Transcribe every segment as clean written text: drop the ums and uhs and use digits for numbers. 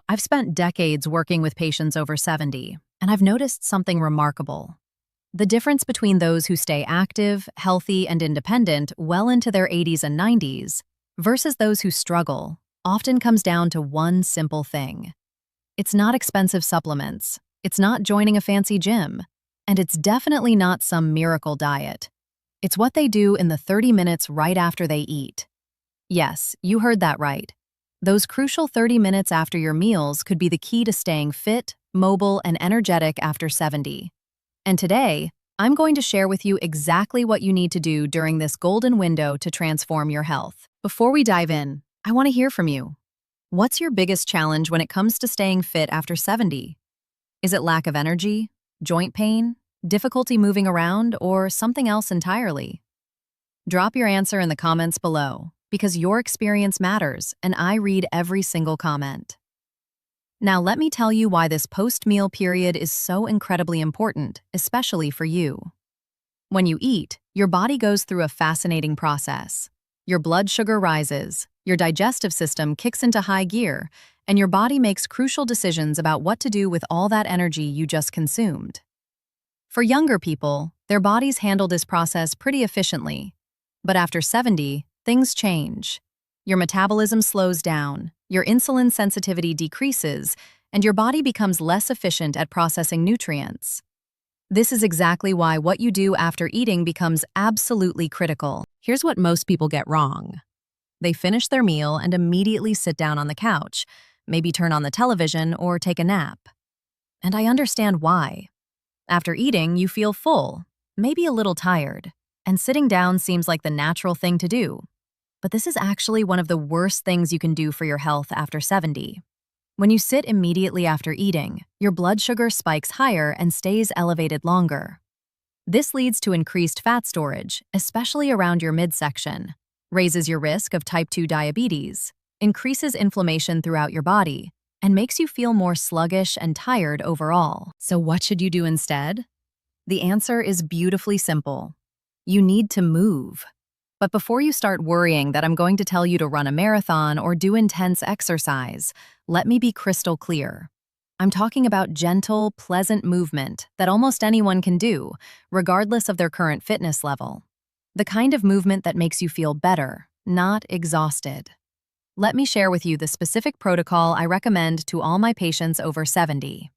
I've spent decades working with patients over 70, and I've noticed something remarkable. The difference between those who stay active, healthy, and independent well into their 80s and 90s versus those who struggle often comes down to one simple thing. It's not expensive supplements, it's not joining a fancy gym, and it's definitely not some miracle diet. It's what they do in the 30 minutes right after they eat. Yes, you heard that right. Those crucial 30 minutes after your meals could be the key to staying fit, mobile, and energetic after 70. And today, I'm going to share with you exactly what you need to do during this golden window to transform your health. Before we dive in, I want to hear from you. What's your biggest challenge when it comes to staying fit after 70? Is it lack of energy, joint pain, difficulty moving around, or something else entirely? Drop your answer in the comments below, because your experience matters and I read every single comment. Now let me tell you why this post-meal period is so incredibly important, especially for you. When you eat, your body goes through a fascinating process. Your blood sugar rises, your digestive system kicks into high gear, and your body makes crucial decisions about what to do with all that energy you just consumed. For younger people, their bodies handle this process pretty efficiently. But after 70, things change. Your metabolism slows down, your insulin sensitivity decreases, and your body becomes less efficient at processing nutrients. This is exactly why what you do after eating becomes absolutely critical. Here's what most people get wrong. They finish their meal and immediately sit down on the couch, maybe turn on the television or take a nap. And I understand why. After eating, you feel full, maybe a little tired, and sitting down seems like the natural thing to do. But this is actually one of the worst things you can do for your health after 70. When you sit immediately after eating, your blood sugar spikes higher and stays elevated longer. This leads to increased fat storage, especially around your midsection, raises your risk of type 2 diabetes, increases inflammation throughout your body, and makes you feel more sluggish and tired overall. So what should you do instead? The answer is beautifully simple. You need to move. But before you start worrying that I'm going to tell you to run a marathon or do intense exercise, let me be crystal clear. I'm talking about gentle, pleasant movement that almost anyone can do, regardless of their current fitness level. The kind of movement that makes you feel better, not exhausted. Let me share with you the specific protocol I recommend to all my patients over 70.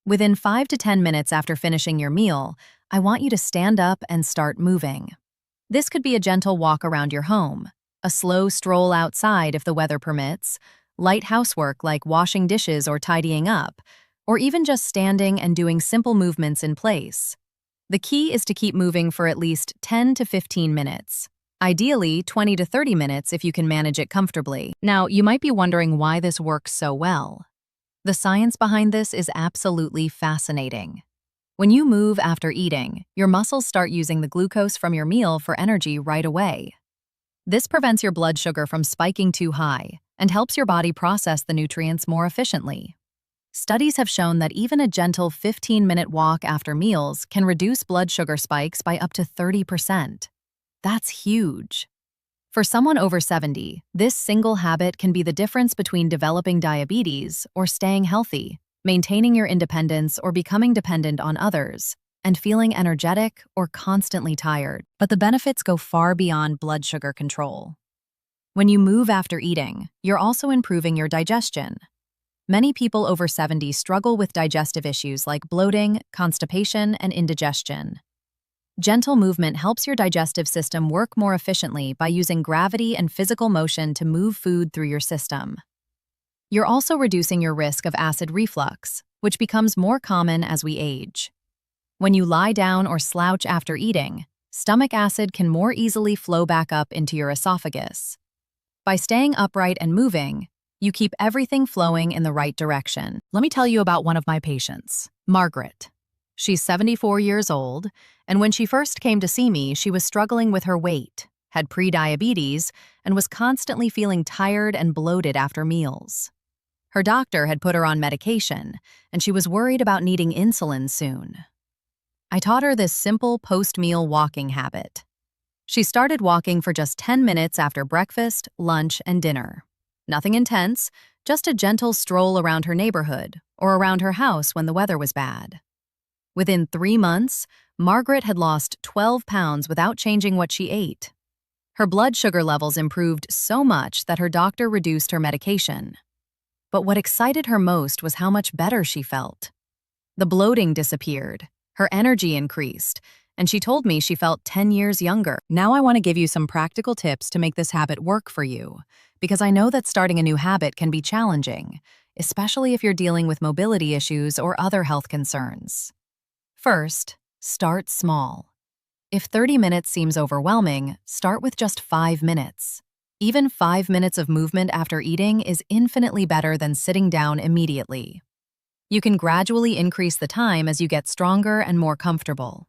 Within 5 to 10 minutes after finishing your meal, I want you to stand up and start moving. This could be a gentle walk around your home, a slow stroll outside if the weather permits, light housework like washing dishes or tidying up, or even just standing and doing simple movements in place. The key is to keep moving for at least 10 to 15 minutes. Ideally, 20 to 30 minutes if you can manage it comfortably. Now, you might be wondering why this works so well. The science behind this is absolutely fascinating. When you move after eating, your muscles start using the glucose from your meal for energy right away. This prevents your blood sugar from spiking too high and helps your body process the nutrients more efficiently. Studies have shown that even a gentle 15-minute walk after meals can reduce blood sugar spikes by up to 30%. That's huge. For someone over 70, this single habit can be the difference between developing diabetes or staying healthy, maintaining your independence or becoming dependent on others, and feeling energetic or constantly tired. But the benefits go far beyond blood sugar control. When you move after eating, you're also improving your digestion. Many people over 70 struggle with digestive issues like bloating, constipation, and indigestion. Gentle movement helps your digestive system work more efficiently by using gravity and physical motion to move food through your system. You're also reducing your risk of acid reflux, which becomes more common as we age. When you lie down or slouch after eating, stomach acid can more easily flow back up into your esophagus. By staying upright and moving, you keep everything flowing in the right direction. Let me tell you about one of my patients, Margaret. She's 74 years old, and when she first came to see me, she was struggling with her weight, had pre-diabetes, and was constantly feeling tired and bloated after meals. Her doctor had put her on medication, and she was worried about needing insulin soon. I taught her this simple post-meal walking habit. She started walking for just 10 minutes after breakfast, lunch, and dinner. Nothing intense, Just a gentle stroll around her neighborhood or around her house when the weather was bad. Within 3 months, Margaret had lost 12 pounds without changing what she ate. Her blood sugar levels improved so much that her doctor reduced her medication. But what excited her most was how much better she felt. The bloating disappeared, her energy increased, and she told me she felt 10 years younger. Now I want to give you some practical tips to make this habit work for you, because I know that starting a new habit can be challenging, especially if you're dealing with mobility issues or other health concerns. First, start small. If 30 minutes seems overwhelming, start with just 5 minutes. Even 5 minutes of movement after eating is infinitely better than sitting down immediately. You can gradually increase the time as you get stronger and more comfortable.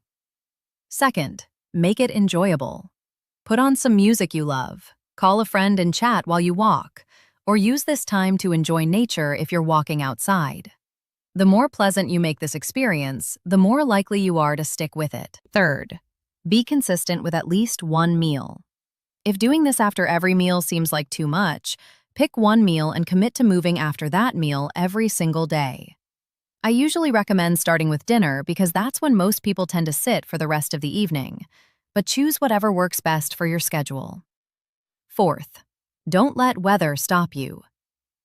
Second, make it enjoyable. Put on some music you love, call a friend and chat while you walk, or use this time to enjoy nature if you're walking outside. The more pleasant you make this experience, the more likely you are to stick with it. Third, be consistent with at least one meal. If doing this after every meal seems like too much, pick one meal and commit to moving after that meal every single day. I usually recommend starting with dinner because that's when most people tend to sit for the rest of the evening, but choose whatever works best for your schedule. Fourth, don't let weather stop you.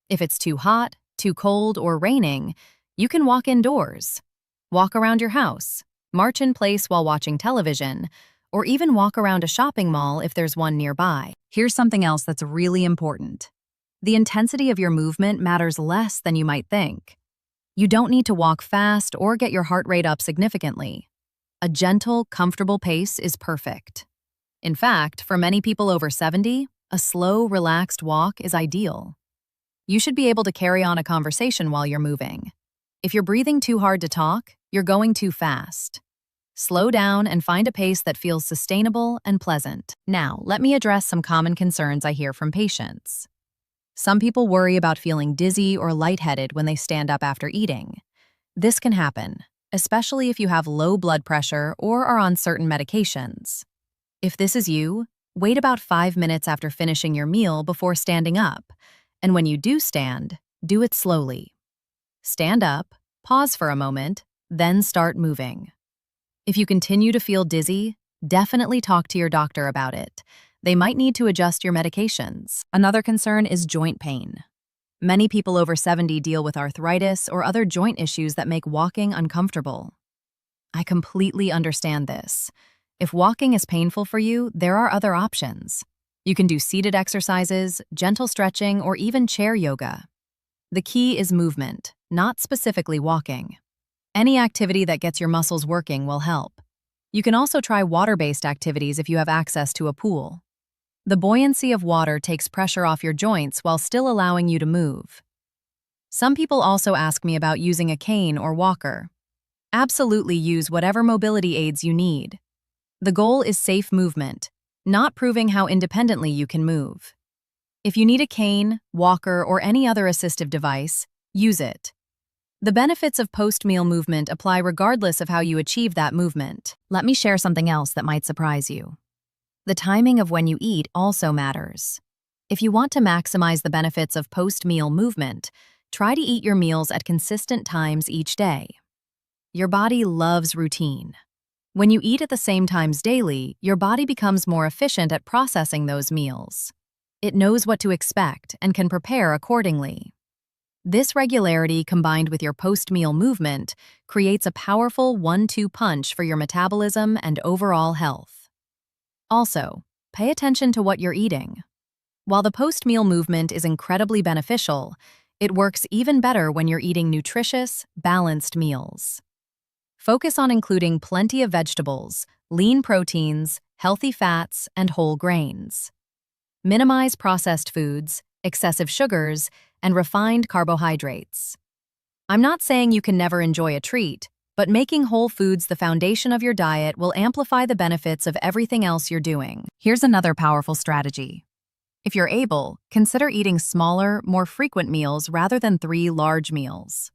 If it's too hot, too cold, or raining, you can walk indoors. Walk around your house, march in place while watching television, or even walk around a shopping mall if there's one nearby. Here's something else that's really important. The intensity of your movement matters less than you might think. You don't need to walk fast or get your heart rate up significantly. A gentle, comfortable pace is perfect. In fact, for many people over 70, a slow, relaxed walk is ideal. You should be able to carry on a conversation while you're moving. If you're breathing too hard to talk, you're going too fast. Slow down and find a pace that feels sustainable and pleasant. Now, let me address some common concerns I hear from patients. Some people worry about feeling dizzy or lightheaded when they stand up after eating. This can happen, especially if you have low blood pressure or are on certain medications. If this is you, wait about 5 minutes after finishing your meal before standing up, and when you do stand, do it slowly. Stand up, pause for a moment, then start moving. If you continue to feel dizzy, definitely talk to your doctor about it. They might need to adjust your medications. Another concern is joint pain. Many people over 70 deal with arthritis or other joint issues that make walking uncomfortable. I completely understand this. If walking is painful for you, there are other options. You can do seated exercises, gentle stretching, or even chair yoga. The key is movement, not specifically walking. Any activity that gets your muscles working will help. You can also try water-based activities if you have access to a pool. The buoyancy of water takes pressure off your joints while still allowing you to move. Some people also ask me about using a cane or walker. Absolutely use whatever mobility aids you need. The goal is safe movement, not proving how independently you can move. If you need a cane, walker, or any other assistive device, use it. The benefits of post-meal movement apply regardless of how you achieve that movement. Let me share something else that might surprise you. The timing of when you eat also matters. If you want to maximize the benefits of post-meal movement, try to eat your meals at consistent times each day. Your body loves routine. When you eat at the same times daily, your body becomes more efficient at processing those meals. It knows what to expect and can prepare accordingly. This regularity combined with your post-meal movement creates a powerful 1-2 punch for your metabolism and overall health. Also, pay attention to what you're eating. While the post-meal movement is incredibly beneficial, it works even better when you're eating nutritious, balanced meals. Focus on including plenty of vegetables, lean proteins, healthy fats, and whole grains. Minimize processed foods, excessive sugars, and refined carbohydrates. I'm not saying you can never enjoy a treat, but making whole foods the foundation of your diet will amplify the benefits of everything else you're doing. Here's another powerful strategy. If you're able, consider eating smaller, more frequent meals rather than 3 large meals.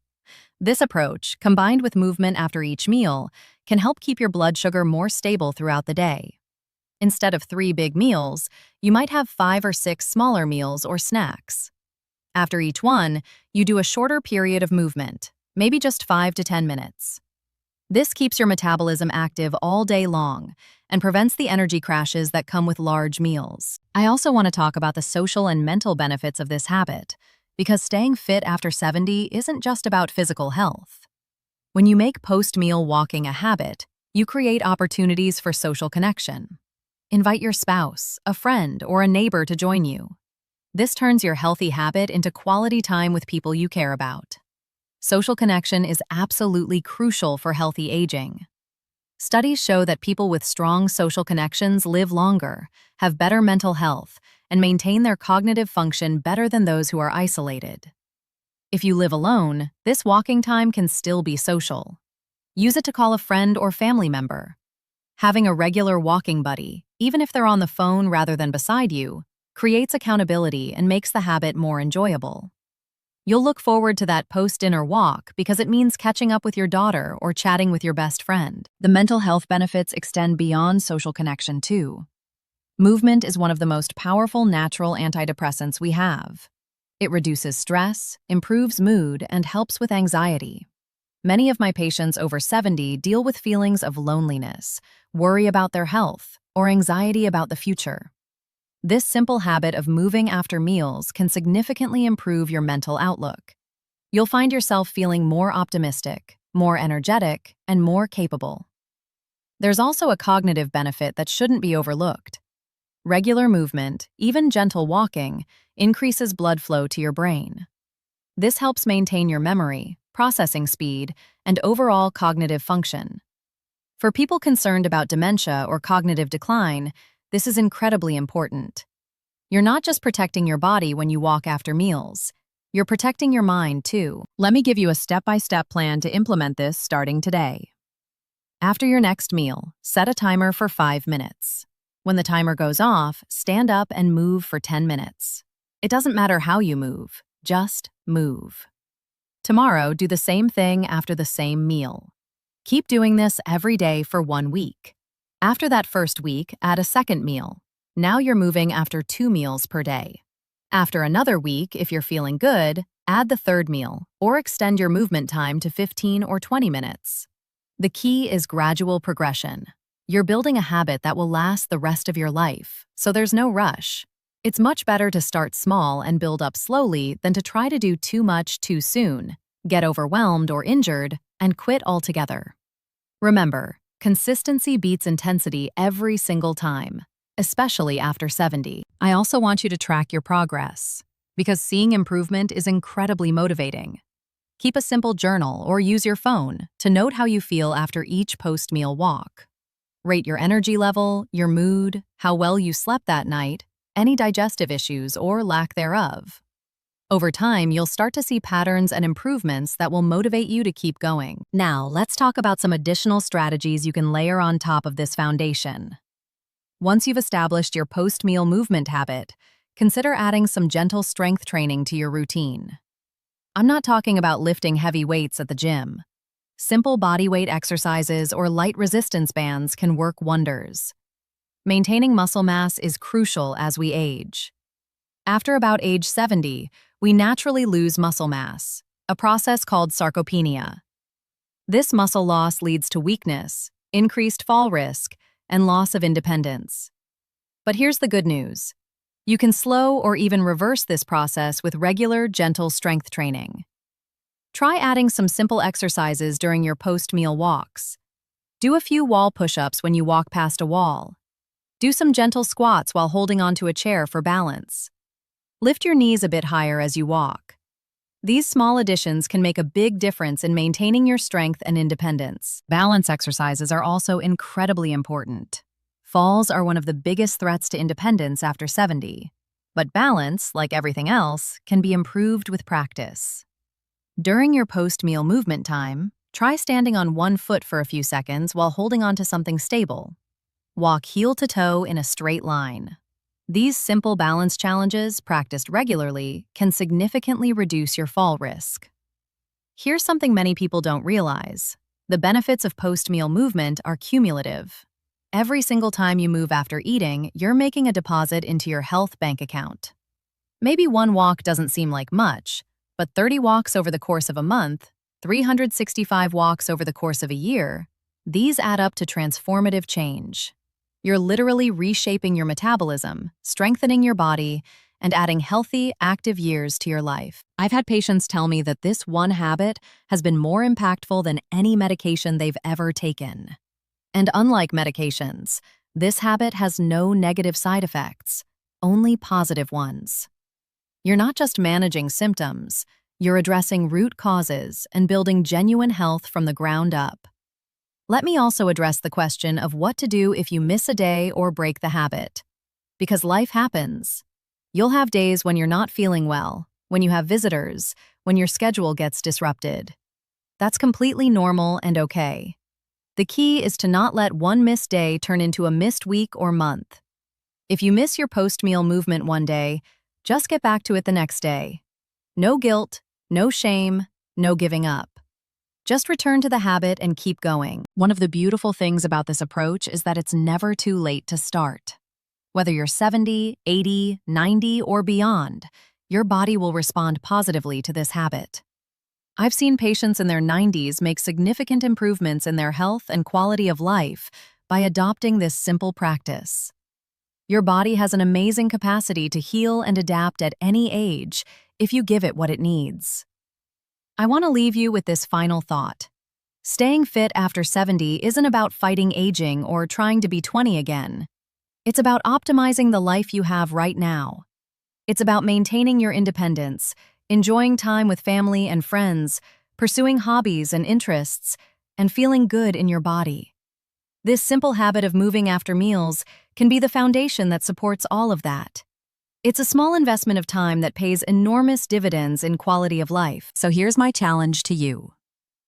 This approach, combined with movement after each meal, can help keep your blood sugar more stable throughout the day. Instead of 3 big meals, you might have 5 or 6 smaller meals or snacks. After each one, you do a shorter period of movement, maybe just 5 to 10 minutes. This keeps your metabolism active all day long and prevents the energy crashes that come with large meals. I also want to talk about the social and mental benefits of this habit, because staying fit after 70 isn't just about physical health. When you make post-meal walking a habit, you create opportunities for social connection. Invite your spouse, a friend, or a neighbor to join you. This turns your healthy habit into quality time with people you care about. Social connection is absolutely crucial for healthy aging. Studies show that people with strong social connections live longer, have better mental health, and maintain their cognitive function better than those who are isolated. If you live alone, this walking time can still be social. Use it to call a friend or family member. Having a regular walking buddy, even if they're on the phone rather than beside you, creates accountability and makes the habit more enjoyable. You'll look forward to that post-dinner walk because it means catching up with your daughter or chatting with your best friend. The mental health benefits extend beyond social connection, too. Movement is one of the most powerful natural antidepressants we have. It reduces stress, improves mood, and helps with anxiety. Many of my patients over 70 deal with feelings of loneliness, worry about their health, or anxiety about the future. This simple habit of moving after meals can significantly improve your mental outlook. You'll find yourself feeling more optimistic, more energetic, and more capable. There's also a cognitive benefit that shouldn't be overlooked. Regular movement, even gentle walking, increases blood flow to your brain. This helps maintain your memory, processing speed, and overall cognitive function. For people concerned about dementia or cognitive decline, this is incredibly important. You're not just protecting your body when you walk after meals. You're protecting your mind, too. Let me give you a step-by-step plan to implement this starting today. After your next meal, set a timer for 5 minutes. When the timer goes off, stand up and move for 10 minutes. It doesn't matter how you move, just move. Tomorrow, do the same thing after the same meal. Keep doing this every day for 1 week. After that first week, add a second meal. Now you're moving after 2 meals per day. After another week, if you're feeling good, add the third meal or extend your movement time to 15 or 20 minutes. The key is gradual progression. You're building a habit that will last the rest of your life, so there's no rush. It's much better to start small and build up slowly than to try to do too much too soon, get overwhelmed or injured, and quit altogether. Remember, consistency beats intensity every single time, especially after 70. I also want you to track your progress, because seeing improvement is incredibly motivating. Keep a simple journal or use your phone to note how you feel after each post-meal walk. Rate your energy level, your mood, how well you slept that night, any digestive issues or lack thereof. Over time, you'll start to see patterns and improvements that will motivate you to keep going. Now, let's talk about some additional strategies you can layer on top of this foundation. Once you've established your post-meal movement habit, consider adding some gentle strength training to your routine. I'm not talking about lifting heavy weights at the gym. Simple bodyweight exercises or light resistance bands can work wonders. Maintaining muscle mass is crucial as we age. After about age 70, we naturally lose muscle mass, a process called sarcopenia. This muscle loss leads to weakness, increased fall risk, and loss of independence. But here's the good news. You can slow or even reverse this process with regular, gentle strength training. Try adding some simple exercises during your post-meal walks. Do a few wall push-ups when you walk past a wall. Do some gentle squats while holding onto a chair for balance. Lift your knees a bit higher as you walk. These small additions can make a big difference in maintaining your strength and independence. Balance exercises are also incredibly important. Falls are one of the biggest threats to independence after 70. But balance, like everything else, can be improved with practice. During your post-meal movement time, try standing on one foot for a few seconds while holding onto something stable. Walk heel to toe in a straight line. These simple balance challenges, practiced regularly, can significantly reduce your fall risk. Here's something many people don't realize. The benefits of post-meal movement are cumulative. Every single time you move after eating, you're making a deposit into your health bank account. Maybe one walk doesn't seem like much, but 30 walks over the course of a month, 365 walks over the course of a year, these add up to transformative change. You're literally reshaping your metabolism, strengthening your body, and adding healthy, active years to your life. I've had patients tell me that this one habit has been more impactful than any medication they've ever taken. And unlike medications, this habit has no negative side effects, only positive ones. You're not just managing symptoms, you're addressing root causes and building genuine health from the ground up. Let me also address the question of what to do if you miss a day or break the habit. Because life happens. You'll have days when you're not feeling well, when you have visitors, when your schedule gets disrupted. That's completely normal and okay. The key is to not let one missed day turn into a missed week or month. If you miss your post-meal movement one day, just get back to it the next day. No guilt, no shame, no giving up. Just return to the habit and keep going. One of the beautiful things about this approach is that it's never too late to start. Whether you're 70, 80, 90, or beyond, your body will respond positively to this habit. I've seen patients in their 90s make significant improvements in their health and quality of life by adopting this simple practice. Your body has an amazing capacity to heal and adapt at any age if you give it what it needs. I want to leave you with this final thought. Staying fit after 70 isn't about fighting aging or trying to be 20 again. It's about optimizing the life you have right now. It's about maintaining your independence, enjoying time with family and friends, pursuing hobbies and interests, and feeling good in your body. This simple habit of moving after meals can be the foundation that supports all of that. It's a small investment of time that pays enormous dividends in quality of life. So here's my challenge to you.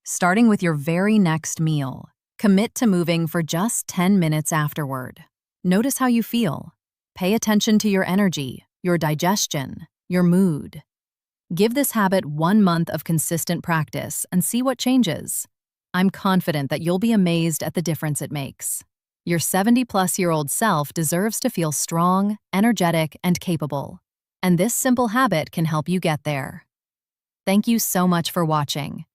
Starting with your very next meal, commit to moving for just 10 minutes afterward. Notice how you feel. Pay attention to your energy, your digestion, your mood. Give this habit 1 month of consistent practice and see what changes. I'm confident that you'll be amazed at the difference it makes. Your 70-plus-year-old self deserves to feel strong, energetic, and capable. And this simple habit can help you get there. Thank you so much for watching.